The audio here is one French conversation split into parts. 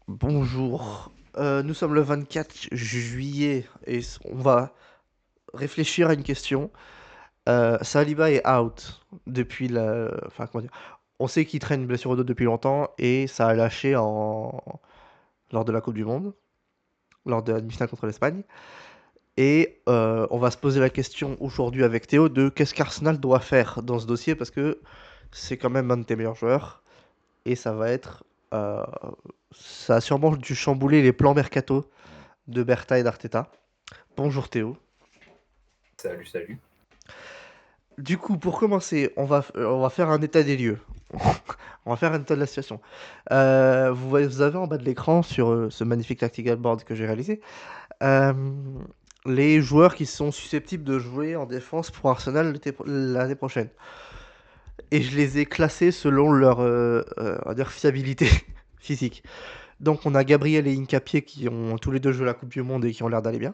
Bonjour. Nous sommes le 24 juillet et on va réfléchir à une question. Saliba est out depuis la. Enfin, comment dire? On sait qu'il traîne une blessure au dos depuis longtemps et ça a lâché lors de la Coupe du Monde, lors de la demi-finale contre l'Espagne. Et on va se poser la question aujourd'hui avec Théo de qu'est-ce qu'Arsenal doit faire dans ce dossier parce que c'est quand même un de tes meilleurs joueurs et ça va être. euh, Ça a sûrement dû chambouler les plans mercato de Bertha et d'Arteta. Bonjour Théo. Salut, salut. Du coup, pour commencer, on va faire un état des lieux. On va faire un état de la situation. Vous avez en bas de l'écran, sur ce magnifique tactical board que j'ai réalisé, euh, les joueurs qui sont susceptibles de jouer en défense pour Arsenal l'année prochaine. Et je les ai classés selon leur on va dire fiabilité physique. Donc on a Gabriel et Hincapié qui ont tous les deux joué la Coupe du Monde et qui ont l'air d'aller bien.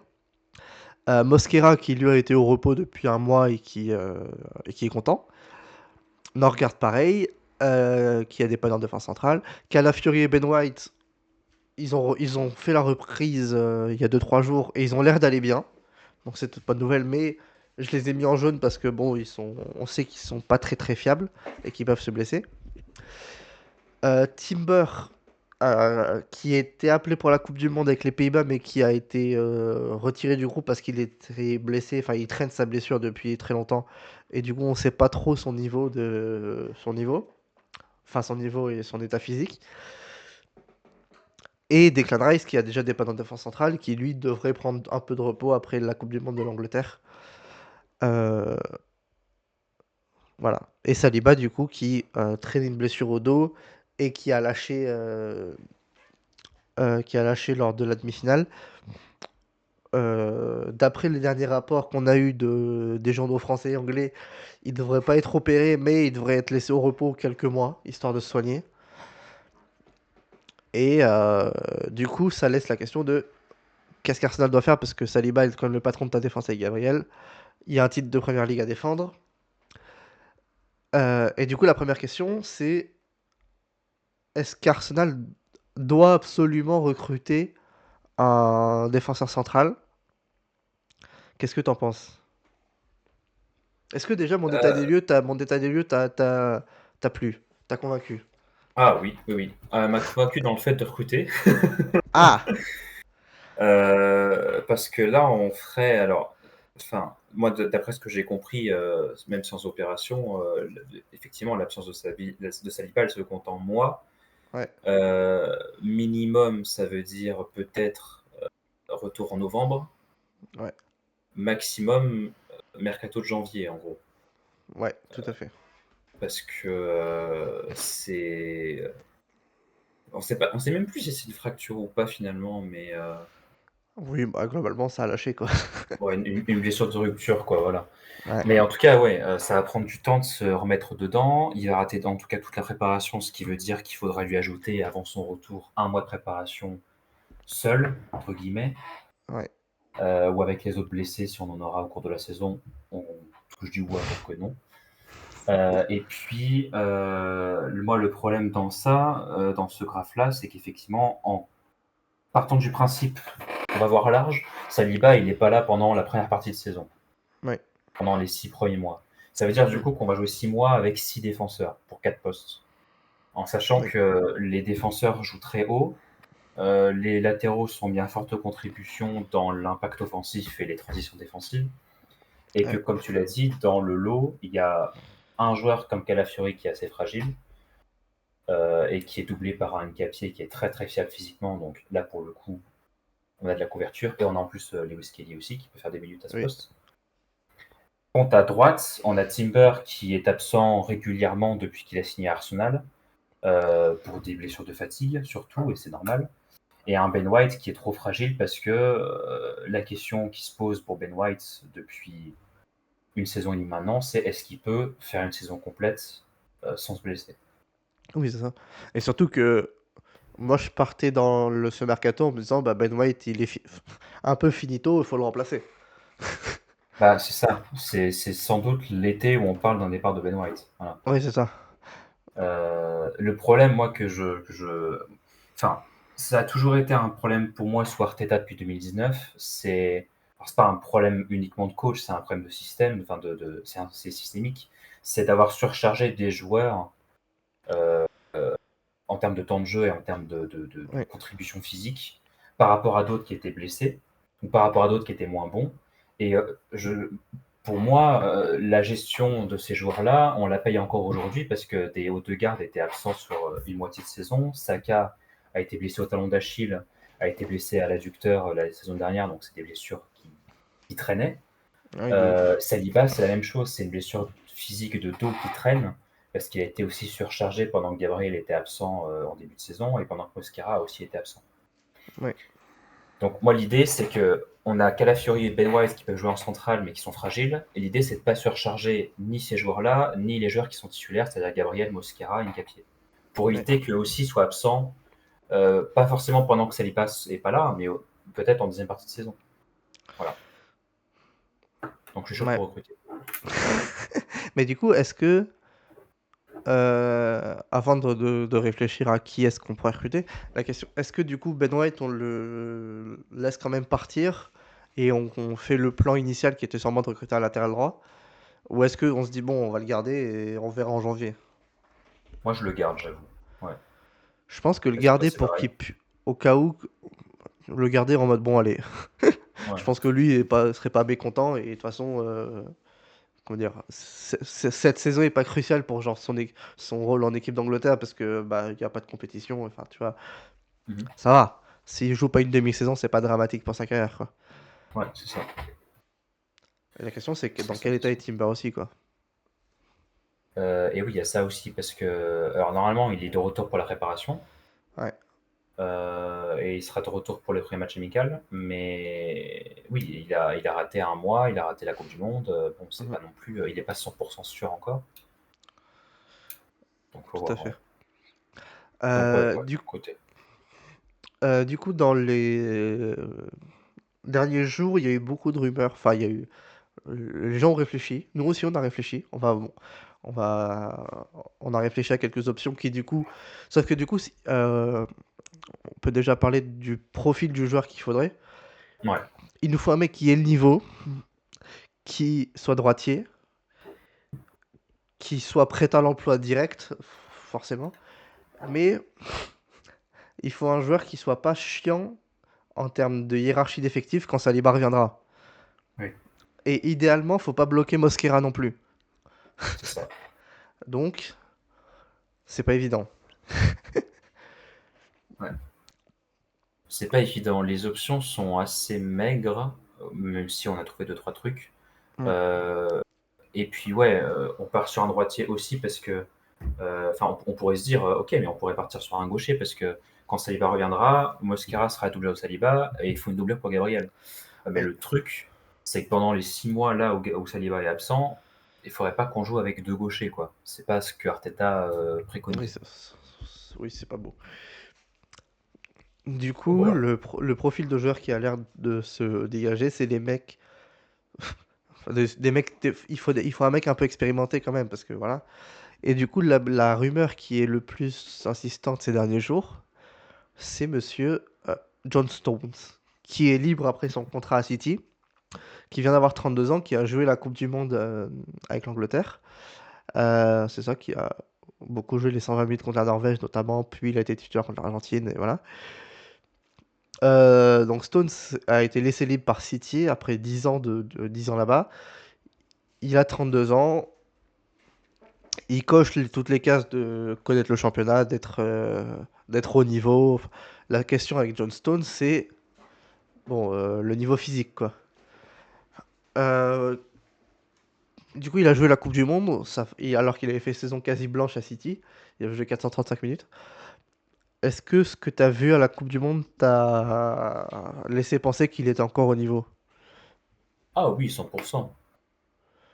Mosquera qui lui a été au repos depuis un mois et qui est content. Norgard pareil, qui a des pannes en défense centrale. Calafiori et Ben White, ils ont fait la reprise il y a 2 3 jours et ils ont l'air d'aller bien. Donc c'est toute bonne nouvelle, mais je les ai mis en jaune parce que bon, on sait qu'ils sont pas très très fiables et qu'ils peuvent se blesser. Timber, qui était appelé pour la Coupe du Monde avec les Pays-Bas, mais qui a été retiré du groupe parce qu'il était blessé. Enfin, il traîne sa blessure depuis très longtemps. Et du coup, on sait pas trop son niveau. Enfin, son niveau et son état physique. Et Declan Rice, qui a déjà des pannes en défense centrale, qui lui devrait prendre un peu de repos après la Coupe du Monde de l'Angleterre. Euh, voilà. Et Saliba, du coup, qui traîne une blessure au dos et qui a lâché lors de la demi-finale. D'après les derniers rapports qu'on a eu des journaux français et anglais, il devrait pas être opéré, mais il devrait être laissé au repos quelques mois, histoire de se soigner. Et du coup, ça laisse la question de qu'est-ce qu'Arsenal doit faire, parce que Saliba est quand même le patron de ta défense avec Gabriel. Il y a un titre de Première Ligue à défendre. Et du coup, la première question, c'est est-ce qu'Arsenal doit absolument recruter un défenseur central? Qu'est-ce que t'en penses? Est-ce que déjà Euh, mon état des lieux t'a plu? T'a convaincu? ah oui, oui, oui. M'a convaincu dans le fait de recruter. Ah! Parce que là, on ferait. Alors, enfin, moi, d'après ce que j'ai compris, même sans opération, effectivement, l'absence de Saliba, elle se compte en mois. Ouais, Minimum, ça veut dire peut-être retour en novembre. ouais, Maximum, mercato de janvier, en gros. ouais, tout à fait. Parce que c'est. On sait même plus si c'est une fracture ou pas finalement, mais. Oui, bah, globalement, ça a lâché, quoi. Ouais, une blessure de rupture, quoi, voilà. Ouais, Mais en tout cas, ouais, ça va prendre du temps de se remettre dedans. Il va rater en tout cas toute la préparation, ce qui veut dire qu'il faudra lui ajouter avant son retour un mois de préparation seul, entre guillemets, ouais. ou avec les autres blessés si on en aura au cours de la saison. On touche du bois pour que non. Et puis, moi, le problème dans ça, dans ce graphe-là, c'est qu'effectivement, en partant du principe qu'on va voir large, Saliba, il n'est pas là pendant la première partie de saison, Ouais. pendant les 6 premiers mois. Ça veut dire du Mm. coup qu'on va jouer 6 mois avec 6 défenseurs pour 4 postes. En sachant Oui. que les défenseurs jouent très haut, les latéraux sont bien forte contribution dans l'impact offensif et les transitions défensives, et que Ouais. comme tu l'as dit, dans le lot, il y a un joueur comme Calafiori qui est assez fragile, et qui est doublé par un Ngapié qui est très très fiable physiquement, donc là pour le coup, on a de la couverture, et on a en plus Lewis Kelly aussi qui peut faire des minutes à ce Oui. poste. Quant à droite, on a Timber qui est absent régulièrement depuis qu'il a signé à Arsenal, pour des blessures de fatigue surtout, et c'est normal. Et un Ben White qui est trop fragile parce que la question qui se pose pour Ben White depuis une saison et demie maintenant, c'est est-ce qu'il peut faire une saison complète sans se blesser. Oui, c'est ça. Et surtout que moi, je partais dans ce mercato en me disant, bah, Ben White, un peu finito, il faut le remplacer. Bah, c'est ça, c'est sans doute l'été où on parle d'un départ de Ben White. Voilà. Oui, c'est ça. Le problème, moi, enfin, Ça a toujours été un problème pour moi sous Arteta depuis 2019. Alors, c'est pas un problème uniquement de coach, c'est un problème de système, enfin c'est systémique. C'est d'avoir surchargé des joueurs en termes de temps de jeu et en termes de Oui, contribution physique par rapport à d'autres qui étaient blessés ou par rapport à d'autres qui étaient moins bons. Et pour moi, la gestion de ces joueurs-là, on la paye encore aujourd'hui parce que des hauts de garde étaient absents sur une moitié de saison. Saka a été blessé au talon d'Achille, a été blessé à l'adducteur la saison dernière, donc c'est des blessures qui traînaient. oui, de ouf. Saliba, c'est la même chose, c'est une blessure physique de dos qui traîne, parce qu'il a été aussi surchargé pendant que Gabriel était absent en début de saison et pendant que Mosquera a aussi été absent. Oui, Donc moi l'idée c'est que on a Calafiori et Ben White qui peuvent jouer en centrale mais qui sont fragiles, et l'idée c'est de ne pas surcharger ni ces joueurs-là, ni les joueurs qui sont titulaires, c'est-à-dire Gabriel, Mosquera, Nkapie, pour oui. éviter qu'eux aussi soient absents, pas forcément pendant que Saliba n'est pas là, mais peut-être en deuxième partie de saison. Voilà. Donc je suis chaud Ouais. pour recruter. Mais du coup, est-ce que, avant de réfléchir à qui est-ce qu'on pourrait recruter, la question, est-ce que du coup Ben White, on le laisse quand même partir et on fait le plan initial qui était sûrement de recruter un latéral droit? Ou est-ce qu'on se dit, bon, on va le garder et on verra en janvier? Moi je le garde, j'avoue. Ouais. Je pense que le Parce que garder c'est pour pareil. qu'il au cas où, le garder en mode, bon, allez. Je Ouais. pense que lui serait pas mécontent et de toute façon, comment dire, cette saison est pas cruciale pour genre son rôle en équipe d'Angleterre parce que bah il y a pas de compétition. Enfin, tu vois, Mhm. ça va. S'il joue pas une demi-saison, c'est pas dramatique pour sa carrière, quoi. Ouais, c'est ça. Et la question, c'est que C'est dans ça, quel c'est état ça. est Timber aussi, quoi. Et oui, il y a ça aussi, parce que alors normalement, il est de retour pour la préparation, Ouais. et il sera de retour pour le premier match amical. Mais oui, il a raté un mois, il a raté la Coupe du Monde. Bon, c'est Mhm. pas non plus, il n'est pas 100% sûr encore. Donc faut Tout à voir. fait. Ouais. Donc ouais, ouais, Du, côté. du coup, dans les derniers jours, il y a eu beaucoup de rumeurs. Enfin, il y a eu les gens ont réfléchi. Nous aussi, on a réfléchi. On va, on a réfléchi à quelques options qui, du coup, sauf que du coup, on peut déjà parler du profil du joueur qu'il faudrait. Ouais, Il nous faut un mec qui ait le niveau, qui soit droitier, qui soit prêt à l'emploi direct, forcément. Mais il faut un joueur qui soit pas chiant en termes de hiérarchie d'effectifs quand Saliba reviendra. oui, Et idéalement, faut pas bloquer Mosquera non plus. c'est ça. Donc, c'est pas évident. Ouais. C'est pas évident. Les options sont assez maigres, même si on a trouvé deux, trois trucs. Mm. Euh, et puis ouais, on part sur un droitier aussi parce que enfin, on pourrait se dire, ok, mais on pourrait partir sur un gaucher parce que quand Saliba reviendra, Mosquera sera doublé au Saliba et il faut une doublure pour Gabriel. Mais Oui, le truc, c'est que pendant les 6 mois là où Saliba est absent, il faudrait pas qu'on joue avec deux gauchers, quoi. C'est pas ce que Arteta oui, préconise. oui, c'est pas beau. Du Donc coup, voilà. le profil de joueur qui a l'air de se dégager, c'est des mecs. Des mecs. Il faut un mec un peu expérimenté quand même, parce que voilà. Et du coup, la rumeur qui est le plus insistante ces derniers jours, c'est monsieur John Stones, qui est libre après son contrat à City, qui vient d'avoir 32 ans, qui a joué la Coupe du Monde avec l'Angleterre. C'est ça, qui a beaucoup joué les 120 minutes contre la Norvège notamment, puis il a été titulaire contre l'Argentine, et voilà. Donc Stones a été laissé libre par City après 10 ans, 10 ans là-bas. Il a 32 ans, il coche toutes les cases de connaître le championnat, d'être au niveau. La question avec John Stones, c'est bon, le niveau physique, quoi. Euh, du coup, il a joué la Coupe du Monde, alors qu'il avait fait saison quasi blanche à City. Il a joué 435 minutes. Est-ce que ce que tu as vu à la Coupe du Monde t'a laissé penser qu'il était encore au niveau? Ah oui, 100%.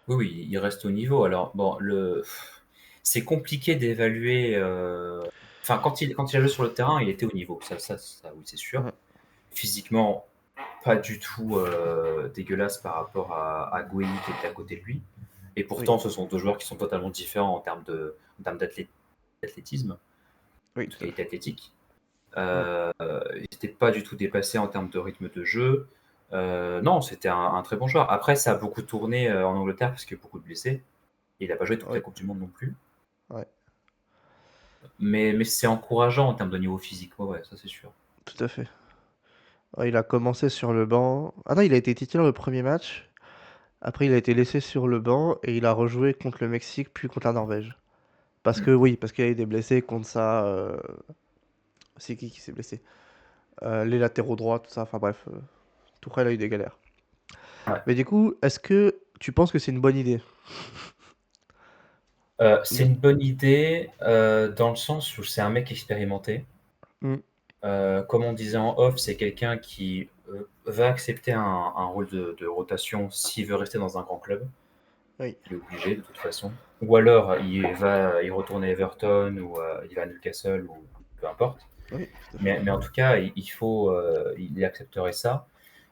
Oui, oui, il reste au niveau. Alors, bon, c'est compliqué d'évaluer. Enfin, quand il a joué sur le terrain, il était au niveau. Ça oui, c'est sûr. Mhm. Physiquement, pas du tout dégueulasse par rapport à Gueye qui était à côté de lui. Et Oui, pourtant, ce sont deux joueurs qui sont totalement différents en termes d'athlétisme, oui, de tout à qualité fait. athlétique. Mm. Il n'était pas du tout dépassé en termes de rythme de jeu. Non, c'était un très bon joueur. Après, ça a beaucoup tourné en Angleterre parce qu'il y a eu beaucoup de blessés. Il n'a pas joué toute la Oui, Coupe du Monde non plus. ouais, Mais c'est encourageant en termes de niveau physique. Ouais, ça c'est sûr. tout à fait. Ouais, il a commencé sur le banc. Ah non, il a été titulaire le premier match. Après, il a été laissé sur le banc et il a rejoué contre le Mexique puis contre la Norvège. Parce Mm. que oui, parce qu'il y a eu des blessés contre ça. C'est qui s'est blessé? Les latéraux droits, tout ça. Enfin bref, Tourelle a eu des galères. Ouais. Mais du coup, est-ce que tu penses que c'est une bonne idée? C'est De- une bonne idée dans le sens où c'est un mec expérimenté. Hmm, Comme on disait en off, c'est quelqu'un qui va accepter un rôle de rotation s'il veut rester dans un grand club. oui, Il est obligé de toute façon. Ou alors il retourne à Everton ou il va à Newcastle ou peu importe. oui, tout à fait. Mais en tout cas, il accepterait ça.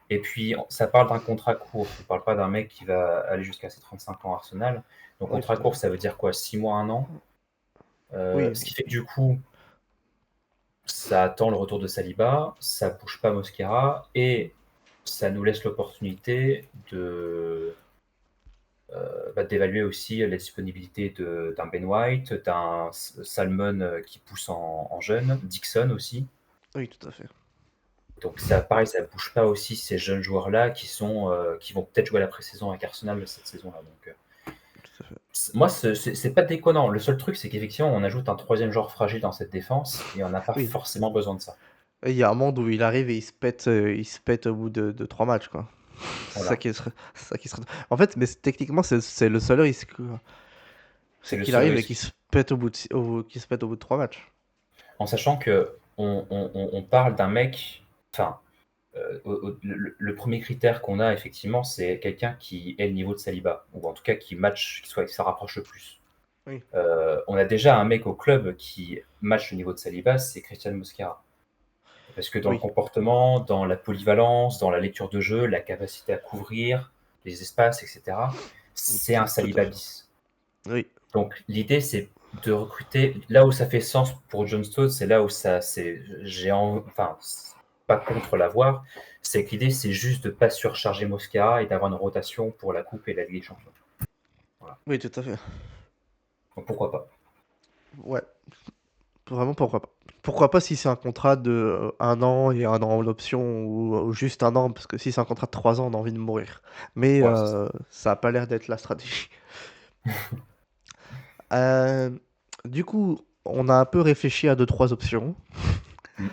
Et puis, ça parle d'un contrat court. On ne parle pas d'un mec qui va aller jusqu'à ses 35 ans à Arsenal. Donc, Oui, contrat tout à court, fait. ça veut dire quoi? 6 mois, un an. Oui, Ce qui fait que du coup, ça attend le retour de Saliba, ça bouge pas Mosquera et ça nous laisse l'opportunité d'évaluer aussi la disponibilité d'un Ben White, d'un Salmon qui pousse en jeune, Dixon aussi. oui, tout à fait. Donc ça, pareil, ça bouge pas aussi ces jeunes joueurs-là qui vont peut-être jouer la pré-saison avec Arsenal cette saison-là. Donc Tout à fait. moi, c'est pas déconnant. Le seul truc, c'est qu'effectivement, on ajoute un troisième joueur fragile dans cette défense et on n'a pas Oui. forcément besoin de ça. Et il y a un monde où il arrive et il se pète au bout de 3 matchs, quoi. C'est ça Voilà. qui serait, c'est ça qui serait... En fait, mais techniquement, c'est le seul risque, quoi. C'est C'est le qu'il seul arrive et qu'il risque. se pète qu'il se pète au bout de 3 matchs. En sachant que on parle d'un mec, enfin, le premier critère qu'on a effectivement, c'est quelqu'un qui est le niveau de Saliba, ou en tout cas qui match, qui s'en rapproche le plus. Oui, On a déjà un mec au club qui match le niveau de Saliba, c'est Christian Mosquera. Parce que dans le oui, comportement, dans la polyvalence, dans la lecture de jeu, la capacité à couvrir les espaces, etc., c'est un tout à Saliba fait. bis. Oui, Donc l'idée, c'est de recruter là où ça fait sens pour John Stones, c'est là où ça, c'est, enfin, c'est pas contre l'avoir, c'est que l'idée, c'est juste de pas surcharger Mosquera et d'avoir une rotation pour la Coupe et la Ligue des Champions. Voilà. oui, tout à fait. Donc pourquoi pas. Ouais, vraiment, pourquoi pas. Pourquoi pas si c'est un contrat de 1 an et 1 an en option ou juste 1 an, parce que si c'est un contrat de 3 ans, on a envie de mourir. Mais Ouais, c'est ça. ça a pas l'air d'être la stratégie. Euh, du coup, on a un peu réfléchi à 2, 3 options. Mm.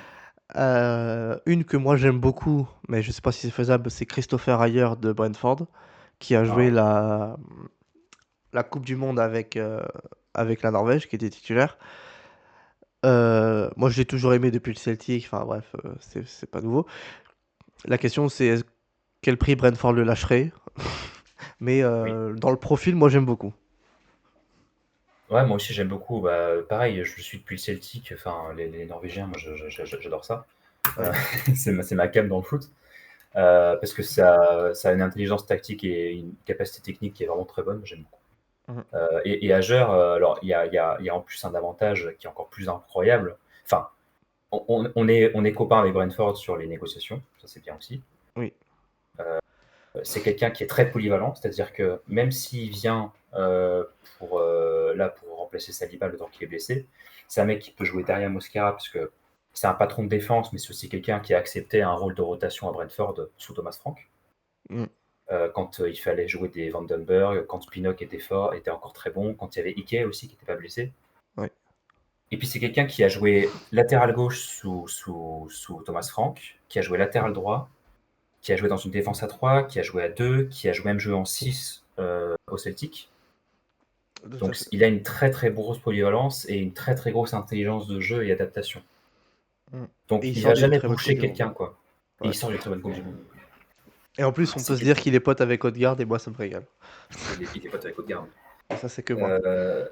Une que moi j'aime beaucoup, mais je sais pas si c'est faisable, c'est Christopher Ayer de Brentford, qui a Ah joué ouais. la Coupe du Monde avec la Norvège, qui était titulaire. Moi je l'ai toujours aimé depuis le Celtic, enfin bref, c'est pas nouveau. La question c'est quel prix Brentford le lâcherait, mais Oui. dans le profil, moi j'aime beaucoup. Ouais, moi aussi j'aime beaucoup. Bah, pareil, je le suis depuis le Celtic. Enfin, les Norvégiens, moi j'adore ça. Euh, Ouais. c'est ma came dans le foot. Parce que ça a une intelligence tactique et une capacité technique qui est vraiment très bonne. J'aime beaucoup. Mhm. Et Ager, alors il y a en plus un avantage qui est encore plus incroyable. Enfin, on est copains avec Brentford sur les négociations, ça c'est bien aussi. Oui, C'est quelqu'un qui est très polyvalent, c'est-à-dire que même s'il vient pour remplacer Saliba le temps qu'il est blessé, c'est un mec qui peut jouer derrière Mosquera parce que c'est un patron de défense, mais c'est aussi quelqu'un qui a accepté un rôle de rotation à Brentford sous Thomas Frank. mm, Quand il fallait jouer des Vandenberg, quand Pinnock était fort, était encore très bon, quand il y avait Ike aussi qui n'était pas blessé. ouais. Et puis c'est quelqu'un qui a joué latéral gauche sous Thomas Frank, qui a joué latéral droit, qui a joué dans une défense à 3, qui a joué à 2, qui a joué même joué en 6 au Celtic. Tout à Donc fait. il a une très très grosse polyvalence et une très très grosse intelligence de jeu et adaptation. Mm. Et Donc il il sort va d'une jamais très bonne Coupe boucher du Monde. quelqu'un, quoi. Et il Ouais. sort du très bonne Coupe du Monde. Et en plus, on peut C'est se dire quelqu'un. qu'il est pote avec Odegaard et moi ça me régale. Il est pote avec Odegaard. Et ça, c'est que moi.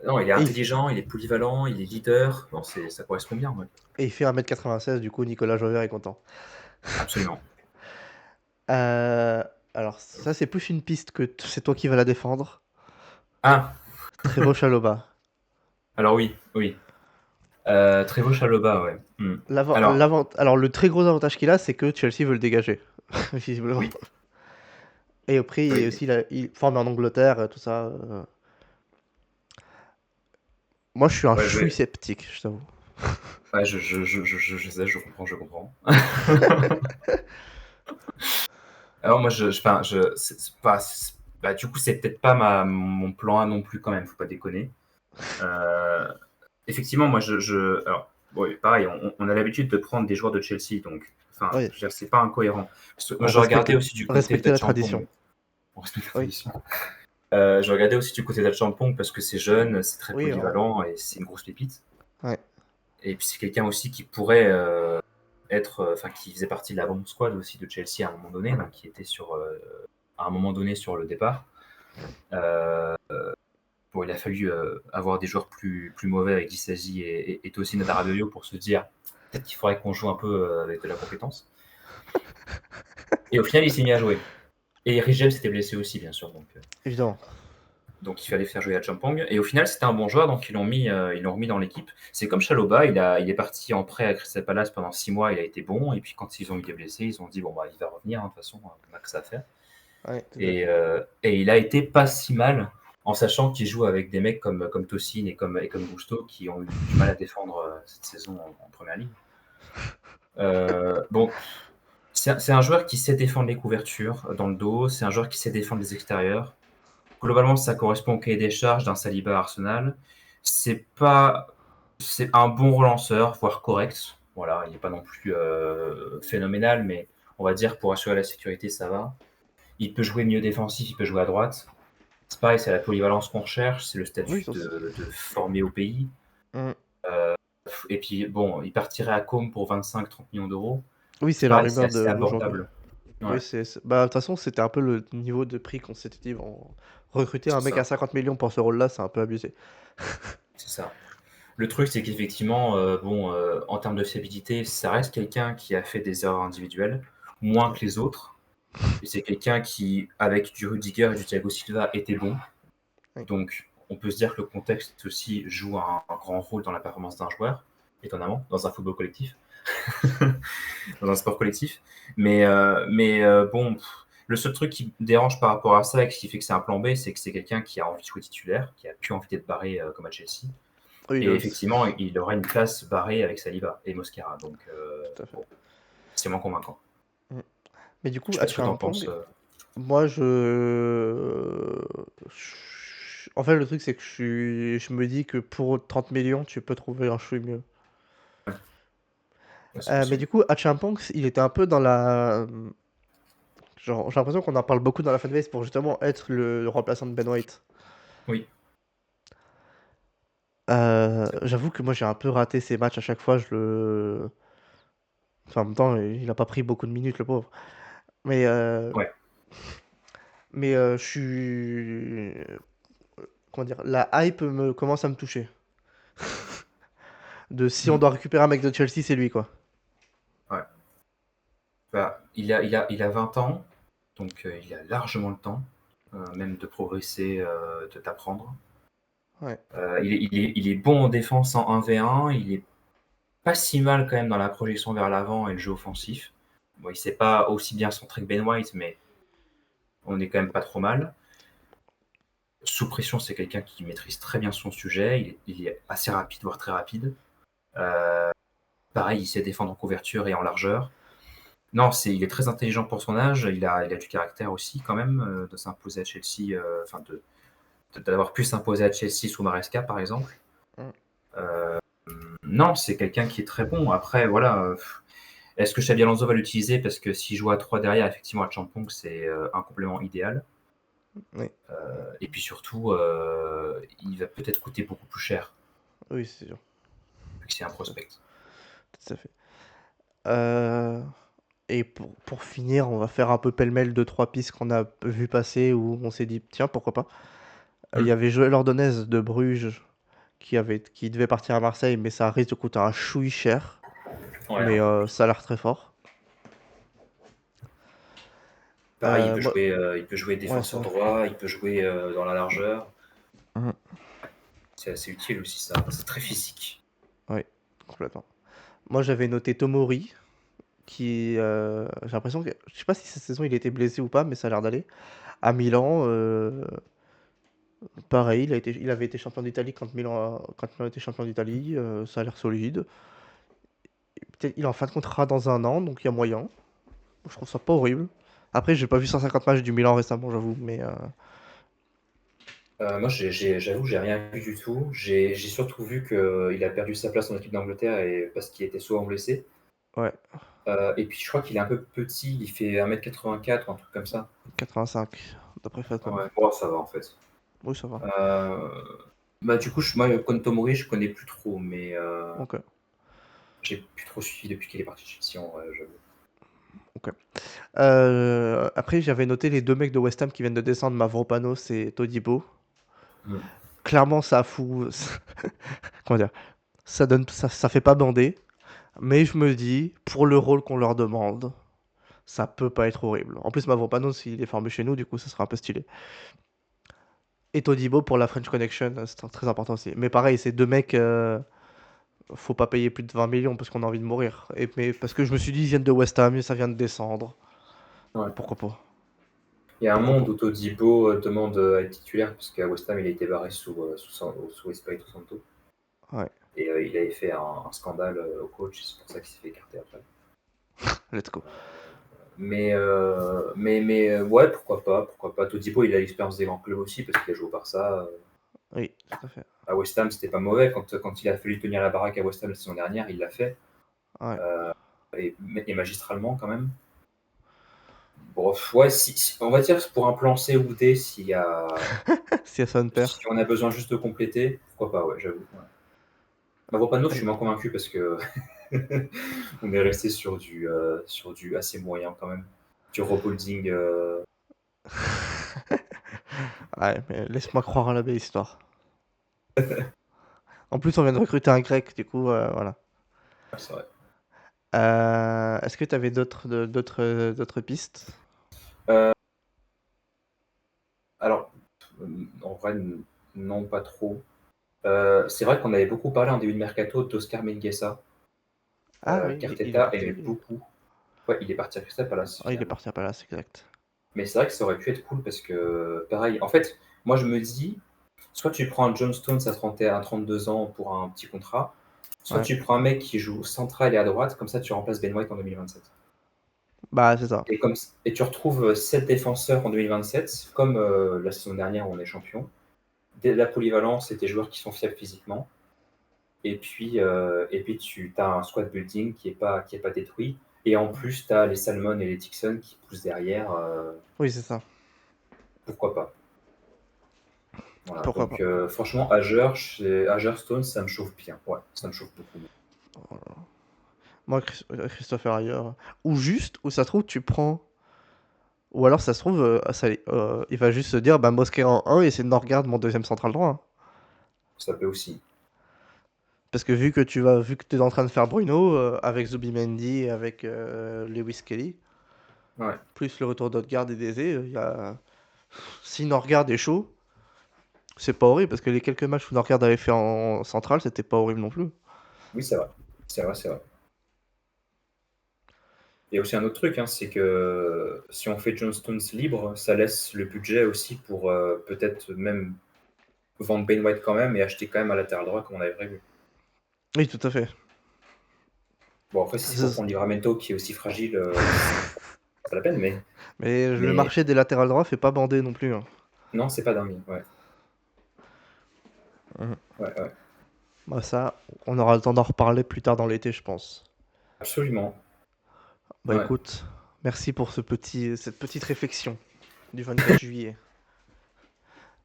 Non, il est Et intelligent, il est polyvalent, il est leader. Bon, ça correspond bien, ouais. et il fait 1,96 m, du coup, Nicolas Jover est content. Absolument. Euh, alors, ça, c'est plus une piste que c'est toi qui vas la défendre. Ah, Trevoh Chalobah. alors oui, oui. Trevoh Chalobah, ouais. Alors, Alors, le très gros avantage qu'il a, c'est que Chelsea veut le dégager, visiblement. oui, Et après, oui. aussi, il forme en Angleterre, tout ça. Moi, je suis un Ouais, chouï sceptique, je t'avoue. ouais, je sais, je comprends. Alors moi, enfin, c'est pas, bah, du coup, c'est peut-être pas mon plan A non plus quand même, faut pas déconner. Euh, Effectivement, moi, alors, bon, pareil, on a l'habitude de prendre des joueurs de Chelsea, donc, enfin, Oui, je veux dire, c'est pas incohérent. Moi, on je regardais respecte, aussi du côté respecter la d'Achampong. tradition. On respecte la Oui, tradition. Je regardais aussi du côté d'Achampong parce que c'est jeune, c'est très oui, polyvalent et c'est une grosse pépite. ouais. Et puis c'est quelqu'un aussi qui pourrait être, enfin, qui faisait partie de la bombe squad aussi de Chelsea à un moment donné, donc qui était à un moment donné sur le départ. Euh, Bon, il a fallu avoir des joueurs plus mauvais avec Disasi et Tosin Darabioyo pour se dire peut-être qu'il faudrait qu'on joue un peu avec de la compétence. Et au final, il s'est mis à jouer. Et Rigel s'était blessé aussi, bien sûr. Évidemment. Donc il fallait faire jouer à Champong. Et au final, c'était un bon joueur, donc ils l'ont remis dans l'équipe. C'est comme Chalobah, il est parti en prêt à Crystal Palace pendant 6 mois, il a été bon. Et puis quand ils ont eu des blessés, ils ont dit bon, bah, il va revenir, hein, de toute façon, on a que ça à faire. Ouais, tout à fait. Et il a été pas si mal, en sachant qu'il joue avec des mecs comme Tosin et comme Gusto qui ont eu du mal à défendre cette saison en première ligue. Bon, c'est un joueur qui sait défendre les couvertures dans le dos, c'est un joueur qui sait défendre les extérieurs. Globalement, ça correspond au cahier des charges d'un Saliba à Arsenal. C'est pas, c'est un bon relanceur, voire correct. Voilà, il n'est pas non plus phénoménal, mais on va dire pour assurer la sécurité, ça va. Il peut jouer milieu défensif, il peut jouer à droite. C'est pareil, c'est la polyvalence qu'on recherche, c'est le Oui, statut ça, de formé au pays. Mm. Et puis, bon, il partirait à Com pour 25-30 millions d'euros. Oui, C'est c'est la pareil, c'est rumeur assez d'aujourd'hui. abordable. Oui, Ouais, bah, de toute façon, c'était un peu le niveau de prix qu'on s'était dit. Recruter un c'est mec à ça. 50 millions pour ce rôle-là, c'est un peu abusé. C'est ça. Le truc, c'est qu'effectivement, bon, en termes de fiabilité, ça reste quelqu'un qui a fait des erreurs individuelles, moins Ouais. que les autres. Et c'est quelqu'un qui, avec du Rudiger et du Thiago Silva, était bon. Ouais. Donc, on peut se dire que le contexte aussi joue un grand rôle dans la performance d'un joueur, étonnamment, dans un football collectif, dans un sport collectif. Mais bon, le seul truc qui me dérange par rapport à ça et qui fait que c'est un plan B, c'est que c'est quelqu'un qui a envie de jouer titulaire, qui a plus envie d'être barré comme à Chelsea. Oui, Et effectivement, il aura une place barrée avec Saliba et Mosquera. Donc, tout à fait. bon, c'est moins convaincant. Mm. Mais du Je coup, sais pas ce que tu en penses. Achampong, moi, En fait, le truc, c'est que je me dis que pour 30 millions, tu peux trouver un chouï mieux. Ouais, c'est Mais possible. du coup, Achampong, il était un peu dans la... Genre, j'ai l'impression qu'on en parle beaucoup dans la fanbase pour justement être le remplaçant de Ben White. Oui. J'avoue que moi, j'ai un peu raté ces matchs à chaque fois. Enfin, en même temps, il a pas pris beaucoup de minutes, le pauvre. Mais, Ouais. je suis... Comment dire? La hype commence à me toucher. De si on Mm. doit récupérer un mec de Chelsea, c'est lui, quoi. Ouais. Bah, il a 20 ans, donc il a largement le temps, même de progresser, de t'apprendre. Ouais. Il est bon en défense en 1v1, il est pas si mal quand même dans la projection vers l'avant et le jeu offensif. Bon, il sait pas aussi bien centrer que Ben White, mais on est quand même pas trop mal. Sous pression, c'est quelqu'un qui maîtrise très bien son sujet. Il est assez rapide, voire très rapide. Euh, Pareil, il sait défendre en couverture et en largeur. Non, il est très intelligent pour son âge. Il a du caractère aussi, quand même, de s'imposer à Chelsea, enfin, d'avoir pu s'imposer à Chelsea sous Maresca, par exemple. Mm. Euh, non, c'est quelqu'un qui est très bon. Après, voilà. Est-ce que Xabi Alonso va l'utiliser? Parce que s'il joue à 3 derrière, effectivement, à Champong, c'est un complément idéal. Oui, Et puis surtout, il va peut-être coûter beaucoup plus cher, oui, c'est sûr. vu que c'est un Tout à fait. prospect. Tout à fait. Euh, Et pour finir, on va faire un peu pêle-mêle 2-3 pistes qu'on a vu passer où on s'est dit, tiens, pourquoi pas. Il y Hmm. avait Joël Ordonez de Bruges qui devait partir à Marseille, mais ça risque de coûter un chouï cher. Ouais, Mais un peu ça a l'air très fort. pareil, Moi, il peut jouer ouais, défenseur ça. droit, il peut jouer dans la largeur. Mhm. C'est assez utile aussi, ça. C'est très physique. Ouais. complètement. Moi, j'avais noté Tomori, qui, j'ai l'impression que je sais pas si cette saison il était blessé ou pas, mais ça a l'air d'aller. À Milan, pareil, il avait été champion d'Italie quand Milan était champion d'Italie, ça a l'air solide. Peut-être il est en fin de contrat dans un an, donc il y a moyen. Je trouve ça pas horrible. Après, j'ai pas vu 150 matchs du Milan récemment, j'avoue, mais Moi, j'avoue, j'ai rien vu du tout. J'ai surtout vu qu'il a perdu sa place en équipe d'Angleterre parce qu'il était souvent blessé. ouais, Et puis, je crois qu'il est un peu petit, il fait 1m84 ou un truc comme ça. 85, d'après Fatman. Ouais, bon, ça va en fait. Oui, ça va. Euh, Bah, du coup, moi, Tomori, je connais plus trop, mais Ok, j'ai plus trop suivi depuis qu'il est parti de Chelsea, en vrai, j'avoue. ok. Après, j'avais noté les deux mecs de West Ham qui viennent de descendre, Mavropanos et Todibo. Mm. Clairement, ça fout. Comment dire? Ça fait pas bander, mais je me dis, pour le rôle qu'on leur demande, ça peut pas être horrible. En plus, Mavropanos, il est formé chez nous, du coup, ça sera un peu stylé. Et Todibo pour la French Connection, c'est très important aussi. Mais pareil, ces deux mecs, faut pas payer plus de 20 millions parce qu'on a envie de mourir. Mais parce que je me suis dit, ils viennent de West Ham, ça vient de descendre. Ouais. Pourquoi pas? Il y a un Pourquoi monde pas? où Todibo demande à être titulaire, parce qu'à West Ham, il a été barré sous Espirito Santo. Ouais, Et il avait fait un scandale au coach, c'est pour ça qu'il s'est fait écarter après. let's go. Ouais, pourquoi pas, pourquoi pas. Todibo, il a l'expérience des grands clubs aussi, parce qu'il a joué au Barça. Oui, tout à fait. À West Ham, c'était pas mauvais. Quand il a fallu tenir la baraque à West Ham la saison dernière, il l'a fait. Ouais. Et magistralement, quand même. Bon, ouais, on va dire pour un plan C ou D, Si Hassan perd. si on a besoin juste de compléter, pourquoi pas, ouais, j'avoue. Ouais. Mavropanos, je suis moins convaincu parce que on est resté sur du assez moyen quand même. Du rebuilding. Ouais, mais laisse-moi croire à la belle histoire. En plus, on vient de recruter un grec, du coup, voilà. C'est vrai. Est-ce que tu avais d'autres pistes? Alors, en vrai, non, pas trop. C'est vrai qu'on avait beaucoup parlé en début de mercato d'Oscar Mingueza. Ah oui, il est Qu'Arteta aimait parti. beaucoup. Ouais, il est parti à Crystal Palace Oh, il est finalement. parti à Palace, exact. Mais c'est vrai que ça aurait pu être cool parce que, pareil, en fait, moi je me dis, soit tu prends un John Stones à 31, 32 ans pour un petit contrat, soit Ouais. tu prends un mec qui joue central et à droite, comme ça tu remplaces Ben White en 2027. Bah, c'est ça. Et tu retrouves 7 défenseurs en 2027, comme la saison dernière où on est champion. La polyvalence et tes joueurs qui sont fiables physiquement. Et puis tu as un squad building qui est pas détruit. Et en plus, tu as les Salmon et les Dixon qui poussent derrière. Oui, c'est ça. Pourquoi pas? Voilà. Pourquoi pas? Donc, franchement, Ager Stone, ça me chauffe bien. Ouais, ça me chauffe beaucoup. Moi, Christopher Ayer. Ou juste, ou ça se trouve, tu prends. Ou alors, ça se trouve, il va juste se dire, bah, Mosquera en 1 et c'est Norgard mon deuxième central droit, hein. Ça peut aussi. Parce que vu que tu es en train de faire Bruno, avec Zubimendi et avec Lewis Kelly, Ouais. plus le retour d'Odegaard et d'Eze, si Norgard est chaud, c'est pas horrible, parce que les quelques matchs où Norgard avait fait en central, c'était pas horrible non plus. Oui, c'est vrai. C'est vrai, c'est vrai. Il y a aussi un autre truc, hein, c'est que si on fait John Stones libre, ça laisse le budget aussi pour peut-être même vendre Ben White quand même et acheter quand même un latéral droit comme on avait prévu. Oui, tout à fait. Bon, après, si c'est pour C'est- prendre Livramento qui est aussi fragile, c'est pas la peine, Mais le mais marché des latérales droits fait pas bander non plus, hein. non, c'est pas dingue. Ouais, Mhm. ouais, ouais. Bah ça, on aura le temps d'en reparler plus tard dans l'été, je pense. Absolument. Bah Ouais. écoute, merci pour cette petite réflexion du 24 juillet.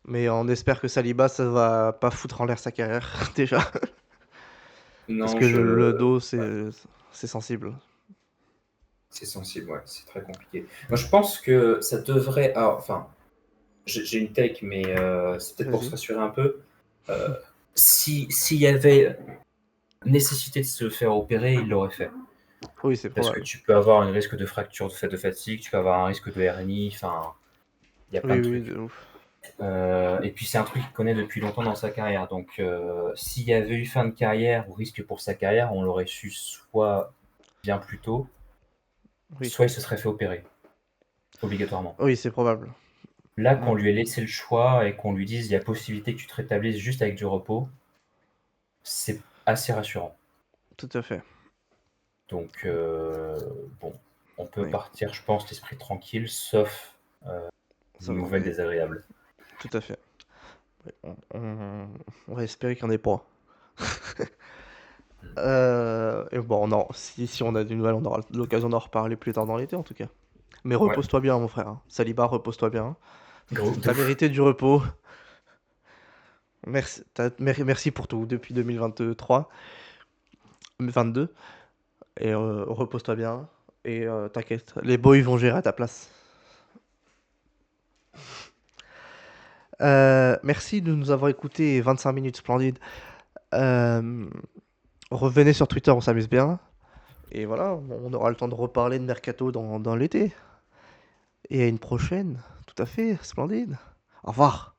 Mais on espère que Saliba, ça va pas foutre en l'air sa carrière, déjà. Parce Non, que le dos, ouais, c'est sensible. c'est sensible, ouais, c'est très compliqué. Moi, je pense que ça devrait. Ah, enfin, j'ai une take, mais c'est peut-être pour se Vas-y. rassurer un peu. Euh, S'il y avait nécessité de se faire opérer, il l'aurait fait. Oui, c'est Parce que probable. tu peux avoir un risque de fracture de fait de fatigue, tu peux avoir un risque de hernie, enfin, il y a plein Oui, de oui, de trucs. ouf. Et puis c'est un truc qu'il connaît depuis longtemps dans sa carrière. Donc s'il y avait eu fin de carrière ou risque pour sa carrière, on l'aurait su soit bien plus tôt, Oui, soit il se serait fait opérer, obligatoirement. oui, c'est probable. Là, Mm, qu'on lui ait laissé le choix et qu'on lui dise il y a possibilité que tu te rétablisses juste avec du repos, c'est assez rassurant. tout à fait. Donc bon, on peut Oui, partir, je pense, l'esprit tranquille, sauf ça, nouvelles oui, désagréables. tout à fait. Oui, on va espérer qu'il n'y en ait pas. Et bon, non, si on a des nouvelles, on aura l'occasion d'en reparler plus tard dans l'été en tout cas. Mais Ouais, repose-toi bien, mon frère, hein. Saliba, repose-toi bien. gros, de T'as ouf. mérité du repos. Merci pour tout depuis 2023, 22. Et repose-toi bien. Et t'inquiète, les boys vont gérer à ta place. Merci de nous avoir écoutés 25 minutes splendides. Euh, Revenez sur Twitter, on s'amuse bien. Et voilà, on aura le temps de reparler de Mercato dans l'été. Et à une prochaine, tout à fait, splendide. Au revoir.